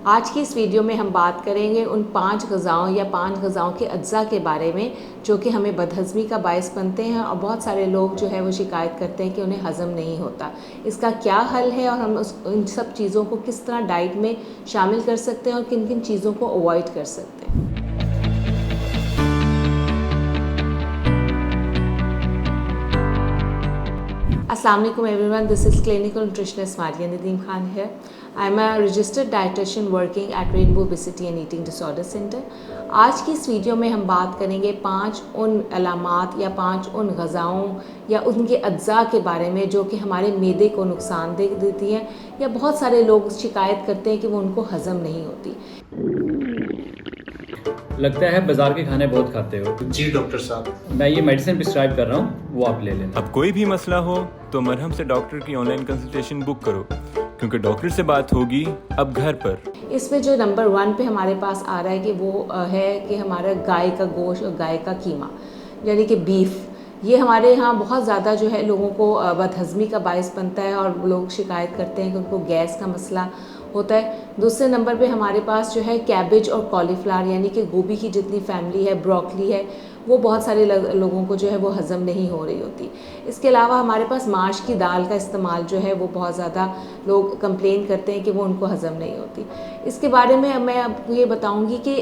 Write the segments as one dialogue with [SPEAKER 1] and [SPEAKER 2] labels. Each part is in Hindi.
[SPEAKER 1] आज की इस वीडियो में हम बात करेंगे उन 5 ग़िज़ाओं या 5 ग़िज़ाओं के अज्जा के बारे में जो कि हमें बदहज़मी का बायस बनते हैं और बहुत सारे लोग जो है वो शिकायत करते हैं कि उन्हें हज़म नहीं होता। इसका क्या हल है और हम इन सब चीज़ों को किस तरह डाइट में शामिल कर सकते हैं और किन किन चीज़ों को अवॉइड कर सकते हैं। Assalamualaikum everyone, this is clinical nutritionist Maria Nadeem Khan here. I am a registered dietitian working at Rainbow Obesity and Eating Disorder Center. आज की इस वीडियो में हम बात करेंगे 5 उन अलामात या 5 उन ग़िज़ाओं या उनके अज्जा के बारे में जो कि हमारे मैदे को नुकसान दे देती हैं या बहुत सारे लोग शिकायत करते हैं कि वो उनको हज़म नहीं होती।
[SPEAKER 2] लगता है बाजार के खाने बहुत खाते हो।
[SPEAKER 3] जी डॉक्टर साहब,
[SPEAKER 2] मैं ये मेडिसिन प्रिस्क्राइब कर रहा हूँ, वो आप ले लेना।
[SPEAKER 4] अब कोई भी मसला हो तो मरहम से डॉक्टर की ऑनलाइन कंसल्टेशन बुक करो, क्योंकि डॉक्टर से बात होगी अब घर पर।
[SPEAKER 1] इसमें जो नंबर 1 पे हमारे पास आ रहा है कि वो है कि हमारा गाय का गोश्त और गाय का कीमा यानी कि बीफ, ये हमारे यहाँ बहुत ज़्यादा जो है लोगों को बदहज़मी का बायस बनता है और लोग शिकायत करते हैं कि उनको गैस का मसला होता है। दूसरे नंबर पे हमारे पास जो है कैबेज और कॉलीफ्लावर यानी कि गोभी की जितनी फैमिली है, ब्रोकली है, वो बहुत सारे लोगों को जो है वो हज़म नहीं हो रही होती। इसके अलावा हमारे पास माश की दाल का इस्तेमाल जो है वो बहुत ज़्यादा लोग कंप्लेन करते हैं कि वो उनको हज़म नहीं होती। इसके बारे में मैं आपको ये बताऊंगी कि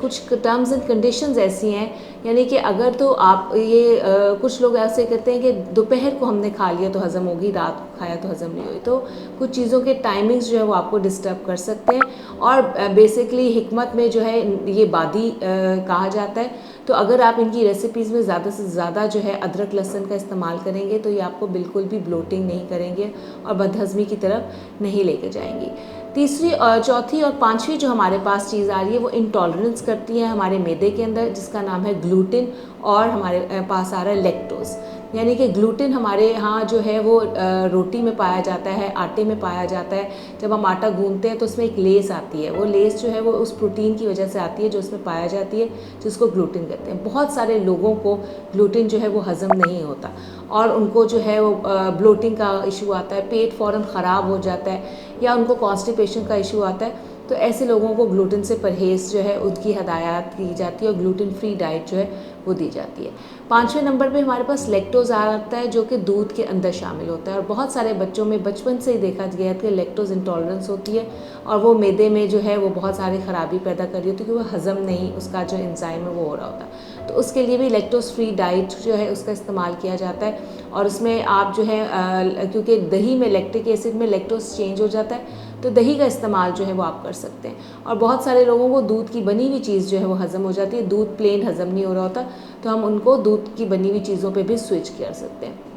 [SPEAKER 1] कुछ टर्म्स एंड कंडीशंस ऐसी हैं, यानी कि अगर तो आप ये कुछ लोग ऐसे कहते हैं कि दोपहर को हमने खा लिया तो हज़म होगी, रात को खाया तो हज़म नहीं हुई, तो कुछ चीज़ों के टाइमिंग्स जो है वो आपको डिस्टर्ब कर सकते हैं। और बेसिकली हिकमत में जो है ये बादी कहा जाता है। तो अगर आप इनकी रेसिपीज़ में ज़्यादा से ज़्यादा जो है अदरक लहसुन का इस्तेमाल करेंगे तो ये आपको बिल्कुल भी ब्लोटिंग नहीं करेंगे और बदहज़मी की तरफ नहीं लेके जाएंगी। तीसरी और चौथी और पांचवी जो हमारे पास चीज़ आ रही है वो इंटॉलरेंस करती है हमारे मैदे के अंदर, जिसका नाम है ग्लूटिन, और हमारे पास आ रहा है लैक्टोज। यानी कि ग्लूटिन हमारे यहाँ जो है वो रोटी में पाया जाता है, आटे में पाया जाता है। जब हम आटा गूंथते हैं तो उसमें एक लेस आती है, वो लेस जो है वो उस प्रोटीन की वजह से आती है जो उसमें पाया जाती है, जिसको ग्लूटिन कहते हैं। बहुत सारे लोगों को ग्लूटिन जो है वो हज़म नहीं होता और उनको जो है वो ब्लोटिंग का इशू आता है, पेट फ़ौरन ख़राब हो जाता है या उनको कॉन्स्टिपेशन का इशू आता है। तो ऐसे लोगों को ग्लूटिन से परहेज़ जो है उनकी हदायत की जाती है और ग्लूटिन फ्री डाइट जो है वो दी जाती है। 5वें नंबर पे हमारे पास लैक्टोज आता है जो कि दूध के अंदर शामिल होता है और बहुत सारे बच्चों में बचपन से ही देखा गया है कि लैक्टोज इंटॉलरेंस होती है और वो मैदे में जो है वो बहुत सारी ख़राबी पैदा कर रही होती है कि वो हज़म नहीं, उसका जो एंजाइम है वो हो रहा होता है। तो उसके लिए भी लैक्टोज फ्री डाइट जो है उसका इस्तेमाल किया जाता है और उसमें आप जो है क्योंकि दही में लैक्टिक एसिड में लैक्टोज चेंज हो जाता है तो दही का इस्तेमाल जो है वो आप कर सकते हैं। और बहुत सारे लोगों को दूध की बनी हुई चीज़ जो है वो हज़म हो जाती है, दूध प्लेन हज़म नहीं हो रहा होता, तो हम उनको दूध की बनी हुई चीज़ों पे भी स्विच कर सकते हैं।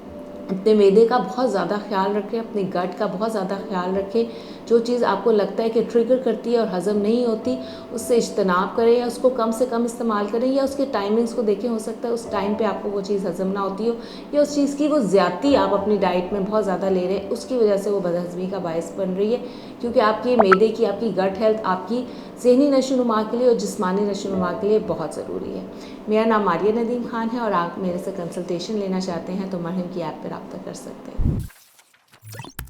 [SPEAKER 1] अपने मैदे का बहुत ज़्यादा ख्याल रखें, अपने गट का बहुत ज़्यादा ख्याल रखें। जो चीज़ आपको लगता है कि ट्रिगर करती है और हज़म नहीं होती, उससे इज्तनाब करें या उसको कम से कम इस्तेमाल करें या उसके टाइमिंग्स को देखें। हो सकता है उस टाइम पे आपको वो चीज़ हज़म ना होती हो या उस चीज़ की वो ज़्यादती आप अपनी डाइट में बहुत ज़्यादा ले रहे हैं, उसकी वजह से वो बदहज़मी का बायस बन रही है। क्योंकि आपकी मैदे की, आपकी गट हेल्थ आपकी ज़हनी नशोनुमा के लिए और जिस्मानी नशोनुमा के लिए बहुत ज़रूरी है। मेरा नाम मारिया नदीम खान है और आप मेरे से कंसल्टेशन लेना चाहते हैं तो मरहम की ऐप पर रब्ता कर सकते हैं।